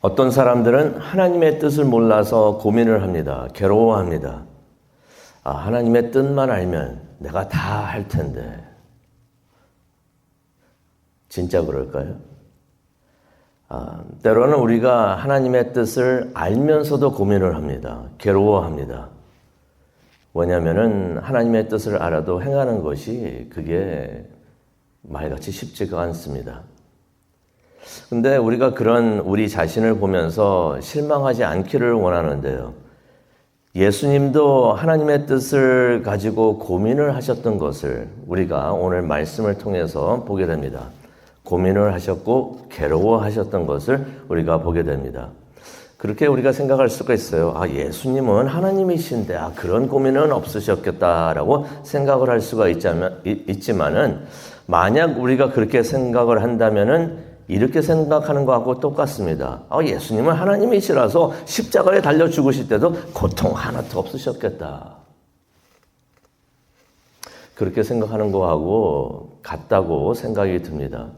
어떤 사람들은 하나님의 뜻을 몰라서 고민을 합니다. 괴로워합니다. 하나님의 뜻만 알면 내가 다 할 텐데. 진짜 그럴까요? 때로는 우리가 하나님의 뜻을 알면서도 고민을 합니다. 괴로워합니다. 왜냐하면 하나님의 뜻을 알아도 행하는 것이 그게 말같이 쉽지가 않습니다. 근데 우리가 그런 우리 자신을 보면서 실망하지 않기를 원하는데요. 예수님도 하나님의 뜻을 가지고 고민을 하셨던 것을 우리가 오늘 말씀을 통해서 보게 됩니다. 고민을 하셨고 괴로워하셨던 것을 우리가 보게 됩니다. 그렇게 우리가 생각할 수가 있어요. 예수님은 하나님이신데 그런 고민은 없으셨겠다라고 생각을 할 수가 있지만은 만약 우리가 그렇게 생각을 한다면은 이렇게 생각하는 것하고 똑같습니다. 예수님은 하나님이시라서 십자가에 달려 죽으실 때도 고통 하나도 없으셨겠다. 그렇게 생각하는 것하고 같다고 생각이 듭니다.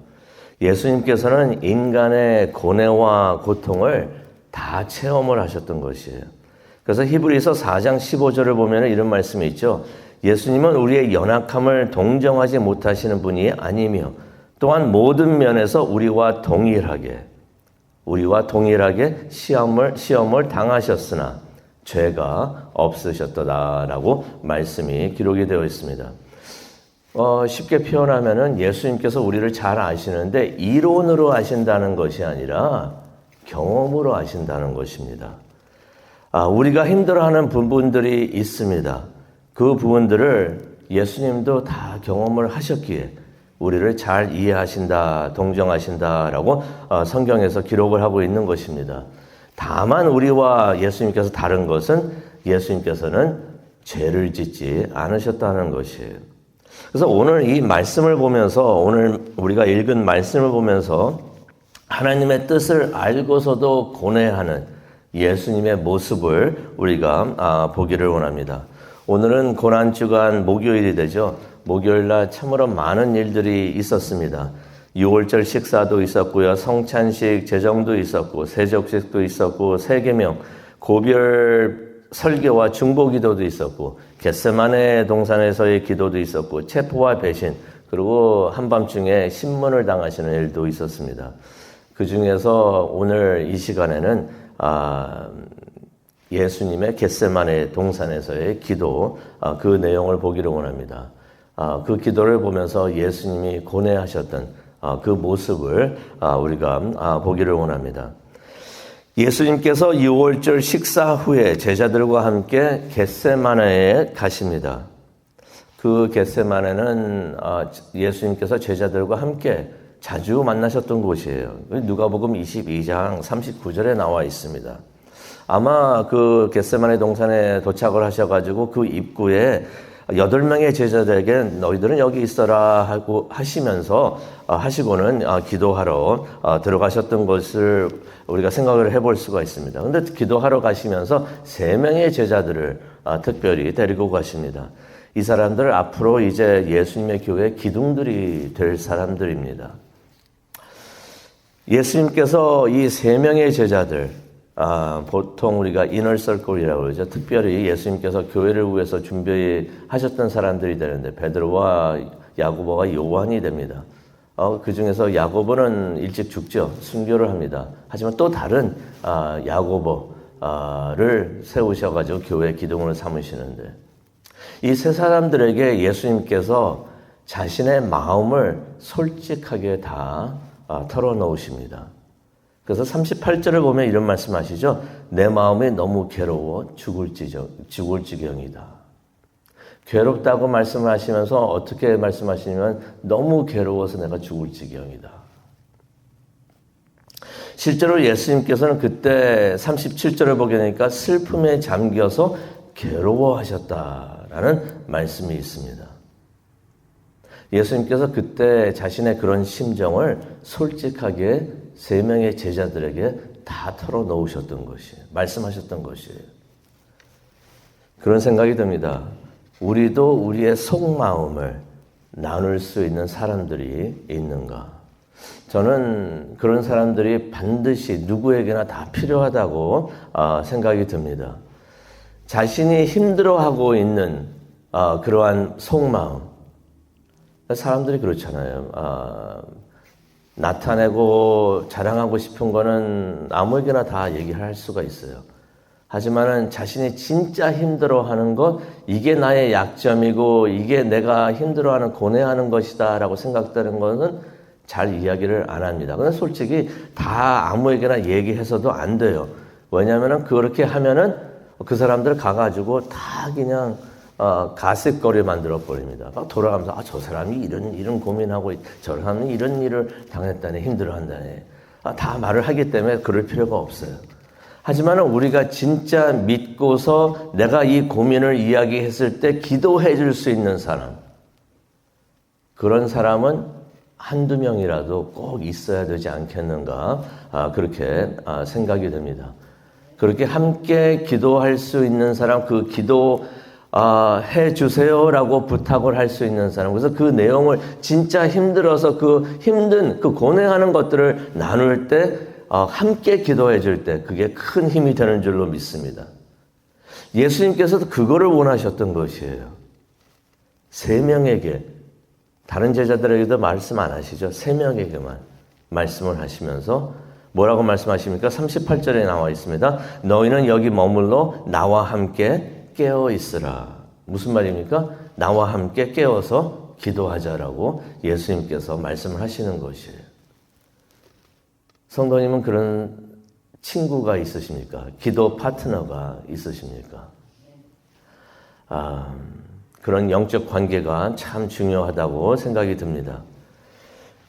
예수님께서는 인간의 고뇌와 고통을 다 체험을 하셨던 것이에요. 그래서 히브리서 4장 15절을 보면 이런 말씀이 있죠. 예수님은 우리의 연약함을 동정하지 못하시는 분이 아니며 또한 모든 면에서 우리와 동일하게 시험을 당하셨으나 죄가 없으셨다라고 말씀이 기록이 되어 있습니다. 쉽게 표현하면은 예수님께서 우리를 잘 아시는데 이론으로 아신다는 것이 아니라 경험으로 아신다는 것입니다. 우리가 힘들어하는 부분들이 있습니다. 그 부분들을 예수님도 다 경험을 하셨기에 우리를 잘 이해하신다, 동정하신다라고 성경에서 기록을 하고 있는 것입니다. 다만 우리와 예수님께서 다른 것은 예수님께서는 죄를 짓지 않으셨다는 것이에요. 그래서 오늘 이 말씀을 보면서 오늘 우리가 읽은 말씀을 보면서 하나님의 뜻을 알고서도 고뇌하는 예수님의 모습을 우리가 보기를 원합니다. 오늘은 고난주간 목요일이 되죠. 목요일 날 참으로 많은 일들이 있었습니다. 6월절 식사도 있었고요. 성찬식, 제정도 있었고, 세족식도 있었고, 세계명, 고별 설교와 중보기도도 있었고, 겟세마네 동산에서의 기도도 있었고, 체포와 배신, 그리고 한밤중에 신문을 당하시는 일도 있었습니다. 그 중에서 오늘 이 시간에는 예수님의 겟세마네 동산에서의 기도, 그 내용을 보기를 원합니다. 그 기도를 보면서 예수님이 고뇌하셨던 그 모습을 우리가 보기를 원합니다. 예수님께서 6월절 식사 후에 제자들과 함께 겟세마네에 가십니다. 그 겟세마네는 예수님께서 제자들과 함께 자주 만나셨던 곳이에요. 누가복음 22장 39절에 나와 있습니다. 아마 그 겟세마네 동산에 도착을 하셔가지고 그 입구에 8명의 제자들에게 너희들은 여기 있어라 하고 하시고는 기도하러 들어가셨던 것을 우리가 생각을 해볼 수가 있습니다. 그런데 기도하러 가시면서 3명의 제자들을 특별히 데리고 가십니다. 이 사람들 앞으로 이제 예수님의 교회 기둥들이 될 사람들입니다. 예수님께서 이 3명의 제자들, 보통 우리가 이너서클이라고 그러죠. 특별히 예수님께서 교회를 위해서 준비하셨던 사람들이 되는데 베드로와 야고보가 요한이 됩니다. 그 중에서 야고보는 일찍 죽죠. 순교를 합니다. 하지만 또 다른 야고보를 세우셔가지고 교회 기둥으로 삼으시는데 이 세 사람들에게 예수님께서 자신의 마음을 솔직하게 다 털어놓으십니다. 그래서 38절을 보면 이런 말씀하시죠. 내 마음이 너무 괴로워 죽을 지경이다. 괴롭다고 말씀을 하시면서 어떻게 말씀하시냐면 너무 괴로워서 내가 죽을 지경이다. 실제로 예수님께서는 그때 37절을 보게 되니까 슬픔에 잠겨서 괴로워하셨다라는 말씀이 있습니다. 예수님께서 그때 자신의 그런 심정을 솔직하게 3명의 제자들에게 다 털어놓으셨던 것이에요. 말씀하셨던 것이에요. 그런 생각이 듭니다. 우리도 우리의 속마음을 나눌 수 있는 사람들이 있는가? 저는 그런 사람들이 반드시 누구에게나 다 필요하다고 생각이 듭니다. 자신이 힘들어하고 있는 그러한 속마음. 사람들이 그렇잖아요. 나타내고 자랑하고 싶은 거는 아무에게나 다 얘기를 할 수가 있어요. 하지만은 자신이 진짜 힘들어하는 것, 이게 나의 약점이고 이게 내가 힘들어하는 고뇌하는 것이다 라고 생각되는 것은 잘 이야기를 안 합니다. 근데 솔직히 다 아무에게나 얘기해서도 안 돼요. 왜냐하면은 그렇게 하면은 그 사람들 가가지고 다 그냥 가십거리 만들어 버립니다. 막 돌아가면서 저 사람이 이런 고민하고 저 사람이 이런 일을 당했다니 힘들어한다니 다 말을 하기 때문에 그럴 필요가 없어요. 하지만 우리가 진짜 믿고서 내가 이 고민을 이야기했을 때 기도해 줄 수 있는 사람, 그런 사람은 한두 명이라도 꼭 있어야 되지 않겠는가 그렇게 생각이 됩니다. 그렇게 함께 기도할 수 있는 사람, 그 기도 해 주세요라고 부탁을 할 수 있는 사람. 그래서 그 내용을 진짜 힘들어서 그 힘든 그 고뇌하는 것들을 나눌 때 함께 기도해 줄 때 그게 큰 힘이 되는 줄로 믿습니다. 예수님께서도 그거를 원하셨던 것이에요. 3명에게, 다른 제자들에게도 말씀 안 하시죠. 3명에게만 말씀을 하시면서 뭐라고 말씀하십니까? 38절에 나와 있습니다. 너희는 여기 머물러 나와 함께 깨어 있으라. 무슨 말입니까? 나와 함께 깨어서 기도하자라고 예수님께서 말씀을 하시는 것이에요. 성도님은 그런 친구가 있으십니까? 기도 파트너가 있으십니까? 그런 영적 관계가 참 중요하다고 생각이 듭니다.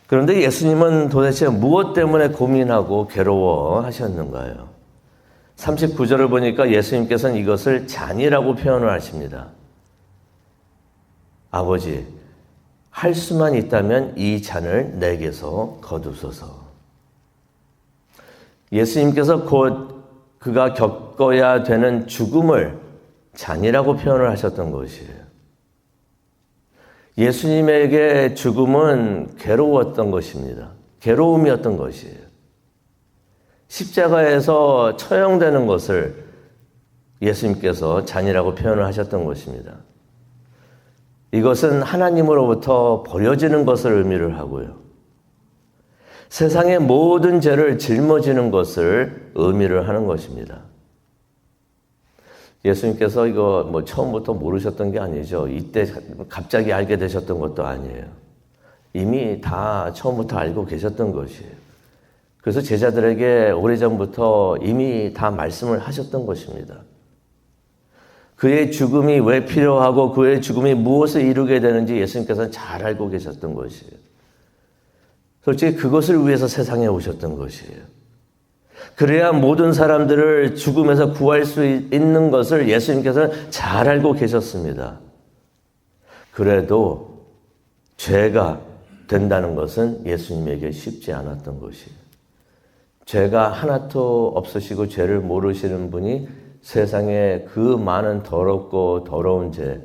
그런데 예수님은 도대체 무엇 때문에 고민하고 괴로워하셨는가요? 39절을 보니까 예수님께서는 이것을 잔이라고 표현을 하십니다. 아버지, 할 수만 있다면 이 잔을 내게서 거두소서. 예수님께서 곧 그가 겪어야 되는 죽음을 잔이라고 표현을 하셨던 것이에요. 예수님에게 죽음은 괴로웠던 것입니다. 괴로움이었던 것이에요. 십자가에서 처형되는 것을 예수님께서 잔이라고 표현을 하셨던 것입니다. 이것은 하나님으로부터 버려지는 것을 의미를 하고요. 세상의 모든 죄를 짊어지는 것을 의미를 하는 것입니다. 예수님께서 이거 처음부터 모르셨던 게 아니죠. 이때 갑자기 알게 되셨던 것도 아니에요. 이미 다 처음부터 알고 계셨던 것이에요. 그래서 제자들에게 오래전부터 이미 다 말씀을 하셨던 것입니다. 그의 죽음이 왜 필요하고 그의 죽음이 무엇을 이루게 되는지 예수님께서는 잘 알고 계셨던 것이에요. 솔직히 그것을 위해서 세상에 오셨던 것이에요. 그래야 모든 사람들을 죽음에서 구할 수 있는 것을 예수님께서는 잘 알고 계셨습니다. 그래도 죄가 된다는 것은 예수님에게 쉽지 않았던 것이에요. 죄가 하나도 없으시고 죄를 모르시는 분이 세상에 그 많은 더럽고 더러운 죄,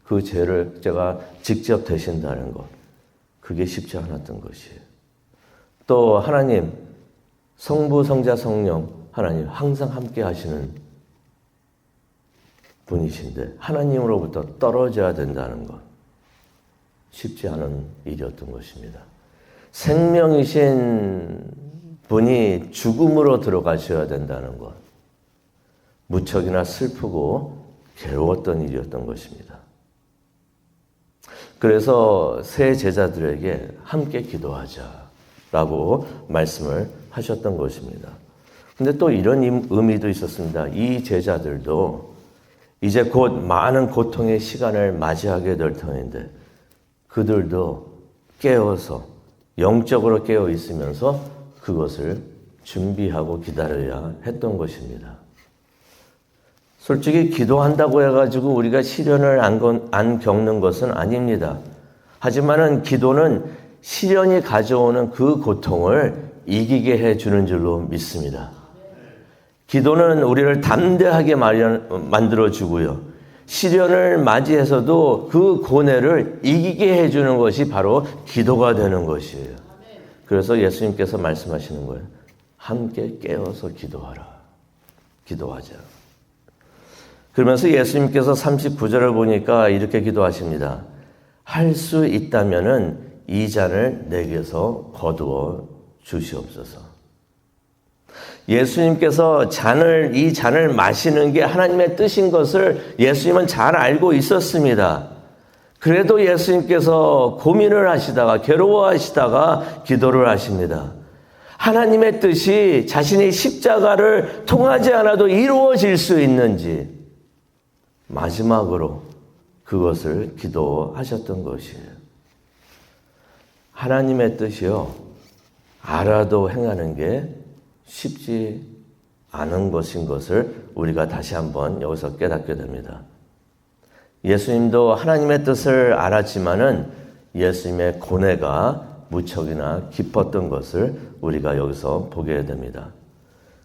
그 죄를 제가 직접 되신다는 것, 그게 쉽지 않았던 것이에요. 또 하나님, 성부, 성자, 성령, 하나님 항상 함께 하시는 분이신데 하나님으로부터 떨어져야 된다는 것, 쉽지 않은 일이었던 것입니다. 생명이신 분이 죽음으로 들어가셔야 된다는 것, 무척이나 슬프고 괴로웠던 일이었던 것입니다. 그래서 새 제자들에게 함께 기도하자라고 말씀을 하셨던 것입니다. 근데 또 이런 의미도 있었습니다. 이 제자들도 이제 곧 많은 고통의 시간을 맞이하게 될 터인데 그들도 깨어서 영적으로 깨어 있으면서 그것을 준비하고 기다려야 했던 것입니다. 솔직히 기도한다고 해가지고 우리가 시련을 안 겪는 것은 아닙니다. 하지만은 기도는 시련이 가져오는 그 고통을 이기게 해주는 줄로 믿습니다. 기도는 우리를 담대하게 만들어주고요. 시련을 맞이해서도 그 고뇌를 이기게 해주는 것이 바로 기도가 되는 것이에요. 그래서 예수님께서 말씀하시는 거예요. 함께 깨어서 기도하라. 기도하자. 그러면서 예수님께서 39절을 보니까 이렇게 기도하십니다. 할 수 있다면은 이 잔을 내게서 거두어 주시옵소서. 예수님께서 이 잔을 마시는 게 하나님의 뜻인 것을 예수님은 잘 알고 있었습니다. 그래도 예수님께서 고민을 하시다가 괴로워하시다가 기도를 하십니다. 하나님의 뜻이 자신의 십자가를 통하지 않아도 이루어질 수 있는지 마지막으로 그것을 기도하셨던 것이에요. 하나님의 뜻이요, 알아도 행하는 게 쉽지 않은 것인 것을 우리가 다시 한번 여기서 깨닫게 됩니다. 예수님도 하나님의 뜻을 알았지만은 예수님의 고뇌가 무척이나 깊었던 것을 우리가 여기서 보게 됩니다.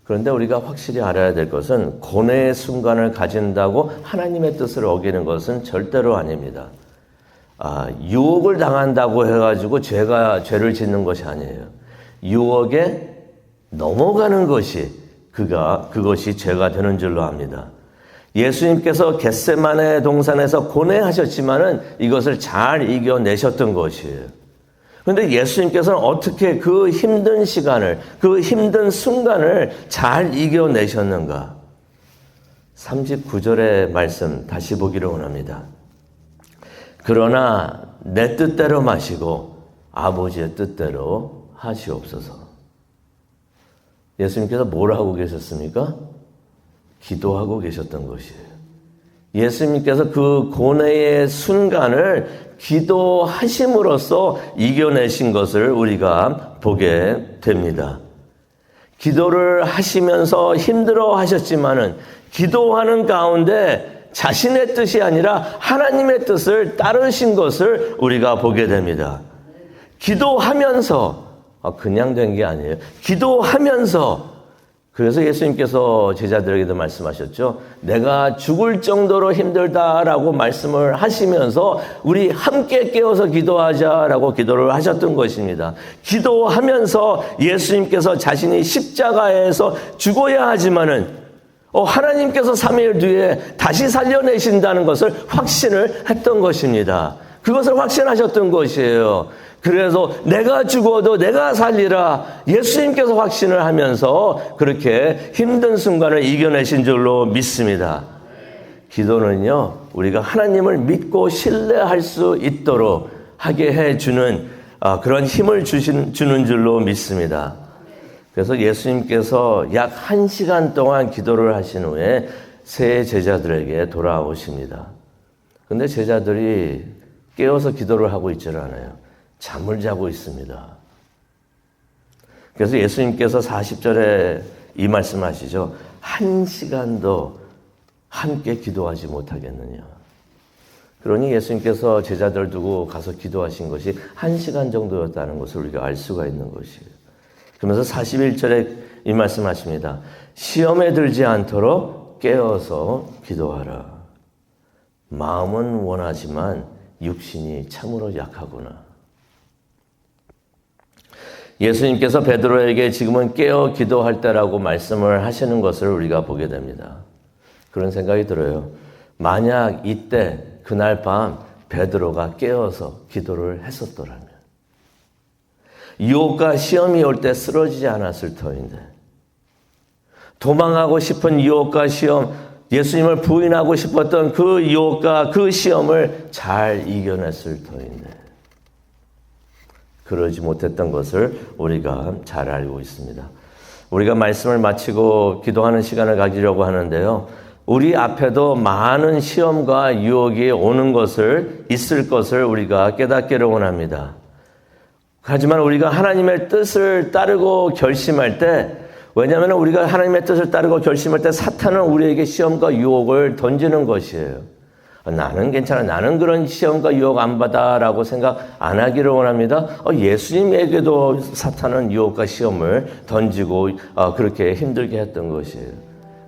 그런데 우리가 확실히 알아야 될 것은 고뇌의 순간을 가진다고 하나님의 뜻을 어기는 것은 절대로 아닙니다. 유혹을 당한다고 해가지고 죄를 짓는 것이 아니에요. 유혹에 넘어가는 것이 그것이 죄가 되는 줄로 압니다. 예수님께서 겟세마네 동산에서 고뇌하셨지만은 이것을 잘 이겨내셨던 것이에요. 그런데 예수님께서는 어떻게 그 힘든 시간을, 그 힘든 순간을 잘 이겨내셨는가? 39절의 말씀 다시 보기를 원합니다. 그러나 내 뜻대로 마시고 아버지의 뜻대로 하시옵소서. 예수님께서 뭘 하고 계셨습니까? 기도하고 계셨던 것이에요. 예수님께서 그 고뇌의 순간을 기도하심으로써 이겨내신 것을 우리가 보게 됩니다. 기도를 하시면서 힘들어 하셨지만은 기도하는 가운데 자신의 뜻이 아니라 하나님의 뜻을 따르신 것을 우리가 보게 됩니다. 기도하면서 그냥 된 게 아니에요. 기도하면서 그래서 예수님께서 제자들에게도 말씀하셨죠. 내가 죽을 정도로 힘들다라고 말씀을 하시면서 우리 함께 깨어서 기도하자라고 기도를 하셨던 것입니다. 기도하면서 예수님께서 자신이 십자가에서 죽어야 하지만은 하나님께서 3일 뒤에 다시 살려내신다는 것을 확신을 했던 것입니다. 그것을 확신하셨던 것이에요. 그래서 내가 죽어도 내가 살리라 예수님께서 확신을 하면서 그렇게 힘든 순간을 이겨내신 줄로 믿습니다. 기도는요, 우리가 하나님을 믿고 신뢰할 수 있도록 하게 해주는 그런 힘을 주는 줄로 믿습니다. 그래서 예수님께서 약 1시간 동안 기도를 하신 후에 세 제자들에게 돌아오십니다. 그런데 제자들이 깨어서 기도를 하고 있지를 않아요. 잠을 자고 있습니다. 그래서 예수님께서 40절에 이 말씀하시죠. 1시간도 함께 기도하지 못하겠느냐. 그러니 예수님께서 제자들 두고 가서 기도하신 것이 1시간 정도였다는 것을 우리가 알 수가 있는 것이에요. 그러면서 41절에 이 말씀하십니다. 시험에 들지 않도록 깨어서 기도하라. 마음은 원하지만 육신이 참으로 약하구나. 예수님께서 베드로에게 지금은 깨어 기도할 때라고 말씀을 하시는 것을 우리가 보게 됩니다. 그런 생각이 들어요. 만약 이때 그날 밤 베드로가 깨어서 기도를 했었더라면 유혹과 시험이 올 때 쓰러지지 않았을 터인데, 도망하고 싶은 유혹과 시험, 예수님을 부인하고 싶었던 그 유혹과 그 시험을 잘 이겨냈을 터인데 그러지 못했던 것을 우리가 잘 알고 있습니다. 우리가 말씀을 마치고 기도하는 시간을 가지려고 하는데요. 우리 앞에도 많은 시험과 유혹이 오는 것을 있을 것을 우리가 깨닫기를 원합니다. 하지만 우리가 하나님의 뜻을 따르고 결심할 때, 왜냐하면 우리가 하나님의 뜻을 따르고 결심할 때 사탄은 우리에게 시험과 유혹을 던지는 것이에요. 나는 괜찮아. 나는 그런 시험과 유혹 안 받아라고 생각 안 하기를 원합니다. 예수님에게도 사탄은 유혹과 시험을 던지고 그렇게 힘들게 했던 것이에요.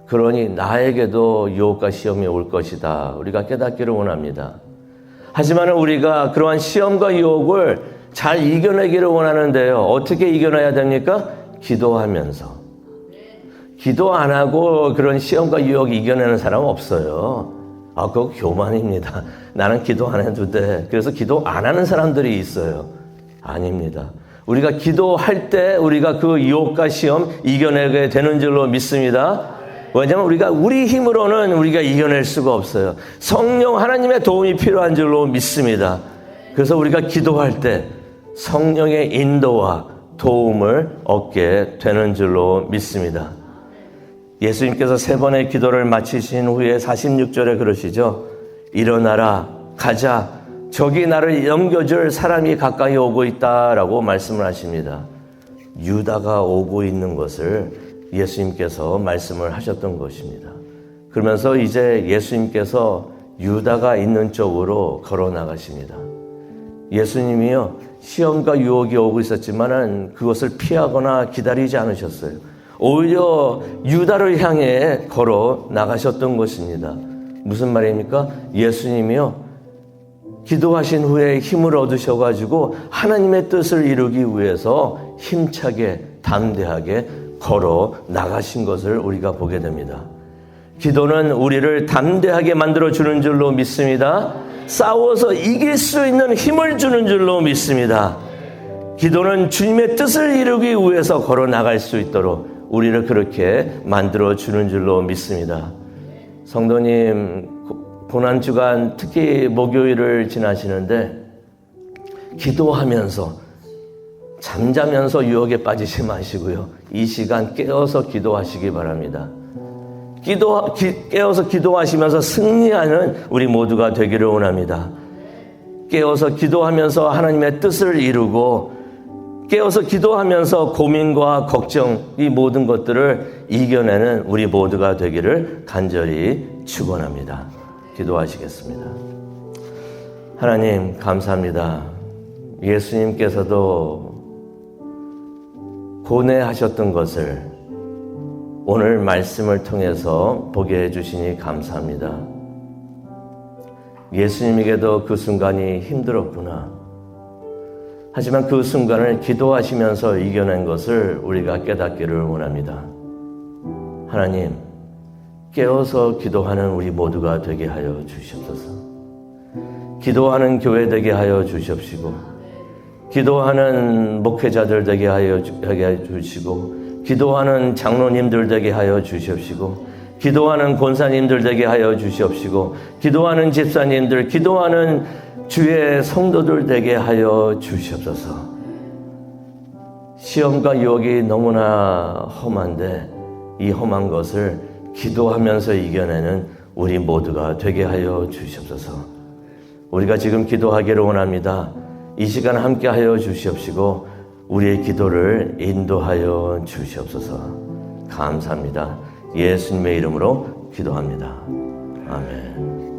그러니 나에게도 유혹과 시험이 올 것이다. 우리가 깨닫기를 원합니다. 하지만 우리가 그러한 시험과 유혹을 잘 이겨내기를 원하는데요. 어떻게 이겨내야 됩니까? 기도하면서. 기도 안 하고 그런 시험과 유혹 이겨내는 사람 없어요. 그거 교만입니다. 나는 기도 안 해도 돼. 그래서 기도 안 하는 사람들이 있어요. 아닙니다. 우리가 기도할 때 우리가 그 유혹과 시험 이겨내게 되는 줄로 믿습니다. 왜냐하면 우리 힘으로는 우리가 이겨낼 수가 없어요. 성령 하나님의 도움이 필요한 줄로 믿습니다. 그래서 우리가 기도할 때 성령의 인도와 도움을 얻게 되는 줄로 믿습니다. 예수님께서 3번의 기도를 마치신 후에 46절에 그러시죠. 일어나라, 가자. 저기 나를 넘겨줄 사람이 가까이 오고 있다라고 말씀을 하십니다. 유다가 오고 있는 것을 예수님께서 말씀을 하셨던 것입니다. 그러면서 이제 예수님께서 유다가 있는 쪽으로 걸어 나가십니다. 예수님이요, 시험과 유혹이 오고 있었지만은 그것을 피하거나 기다리지 않으셨어요. 오히려 유다를 향해 걸어 나가셨던 것입니다. 무슨 말입니까? 예수님이요, 기도하신 후에 힘을 얻으셔가지고 하나님의 뜻을 이루기 위해서 힘차게 담대하게 걸어 나가신 것을 우리가 보게 됩니다. 기도는 우리를 담대하게 만들어주는 줄로 믿습니다. 싸워서 이길 수 있는 힘을 주는 줄로 믿습니다. 기도는 주님의 뜻을 이루기 위해서 걸어 나갈 수 있도록 우리를 그렇게 만들어주는 줄로 믿습니다. 성도님, 고난주간 특히 목요일을 지나시는데 기도하면서 잠자면서 유혹에 빠지지 마시고요. 이 시간 깨어서 기도하시기 바랍니다. 깨어서 기도하시면서 승리하는 우리 모두가 되기를 원합니다. 깨어서 기도하면서 하나님의 뜻을 이루고 깨어서 기도하면서 고민과 걱정 이 모든 것들을 이겨내는 우리 모두가 되기를 간절히 축원합니다. 기도하시겠습니다. 하나님 감사합니다. 예수님께서도 고뇌하셨던 것을 오늘 말씀을 통해서 보게 해주시니 감사합니다. 예수님에게도 그 순간이 힘들었구나. 하지만 그 순간을 기도하시면서 이겨낸 것을 우리가 깨닫기를 원합니다. 하나님, 깨어서 기도하는 우리 모두가 되게 하여 주시옵소서. 기도하는 교회 되게 하여 주시옵시고, 기도하는 목회자들 되게 하여 주시고, 기도하는 장로님들 되게 하여 주시옵시고, 기도하는 권사님들 되게 하여 주시옵시고, 기도하는 집사님들, 기도하는 주의 성도들 되게 하여 주시옵소서. 시험과 유혹이 너무나 험한데 이 험한 것을 기도하면서 이겨내는 우리 모두가 되게 하여 주시옵소서. 우리가 지금 기도하기를 원합니다. 이 시간 함께 하여 주시옵시고 우리의 기도를 인도하여 주시옵소서. 감사합니다. 예수님의 이름으로 기도합니다. 아멘.